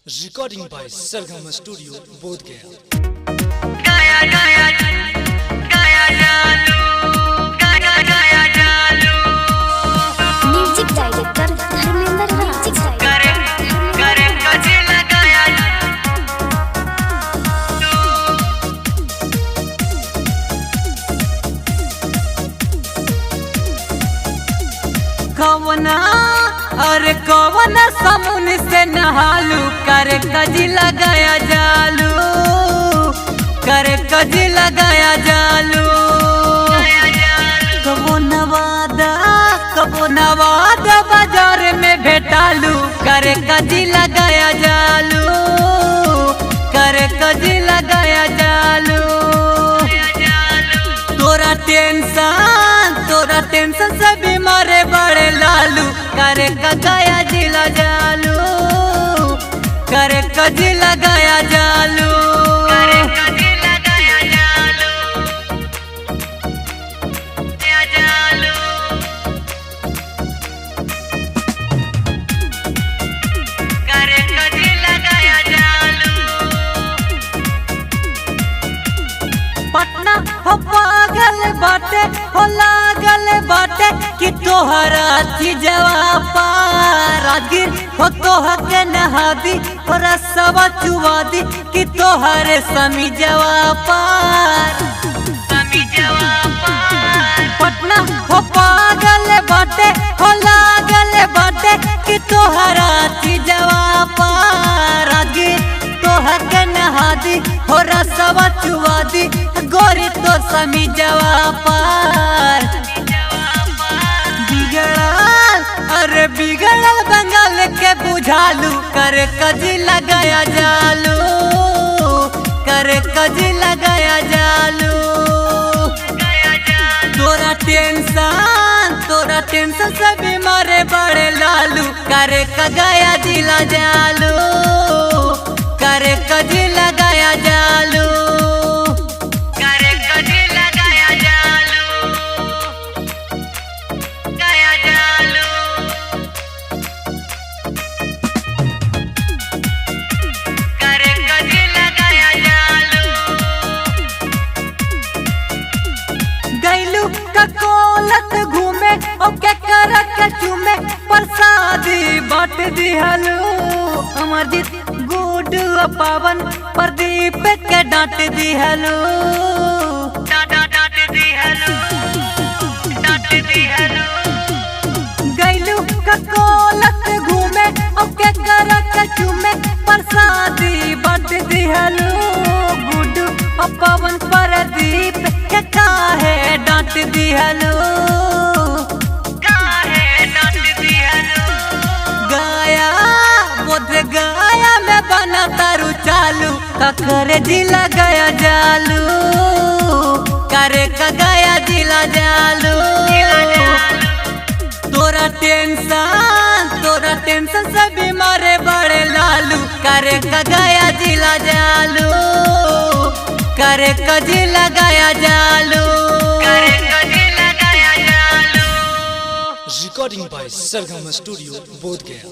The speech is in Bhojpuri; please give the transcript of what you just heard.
Recording by Sargama Studio, Bodh Gaya. Music director Dharmendra music कवना अरे कवना समुन से नहालू करे कजी लगाया जालू करे कजी लगाया जालू कबो नवादा बाजार में भेटालू करे कजी लगाया जालू करे कजी लगाया जालू तोरा टेंशन से बीमारे बड़े लालू करे कगाया जिला जालू करे कजी लगाया जालू पटना हो पागल बाटे हो लागल बाटे कि तोहरा थी जवाब रागिर हो तोह के नहादी हो रसवा चुवादी कि तोहरे समी जवाब पटना हो पागल बाटे हो लागल बाटे कि तोहरा थी जवाब रागिर तोह के नहादी हो रसवा चुवादी गोरी तो समी जवाब बिगड़ल अरे बिगड़ल बंगाल के बुझालू करे कजी लगाया जालू करे कजी लगाया जालू तोरा टेंशन से बीमारे बड़े लालू करे कगाया जिला जालू करे कजी लगाया जालू गैलू ककोलत घूमे ओके करक चूमे प्रसादी बट दिहलू अमरजीत गुड पावन प्रदीप के डांट दिहलू गैलू ककोलत घूमे ओके करक चूमे प्रसादी बट दिहलू गुड पावन प्रदीप के काहे डांट दिहलू गाया बोध गाया में बना तारू चालू कखरे जिला गया जालू करे कगाया जिला जालू तोरा टेंशन से बीमारे बड़े लालू करे कगाया जिला जालू करे कजी लगाया जालू Recording by Sargama Studio, Bodh Gaya.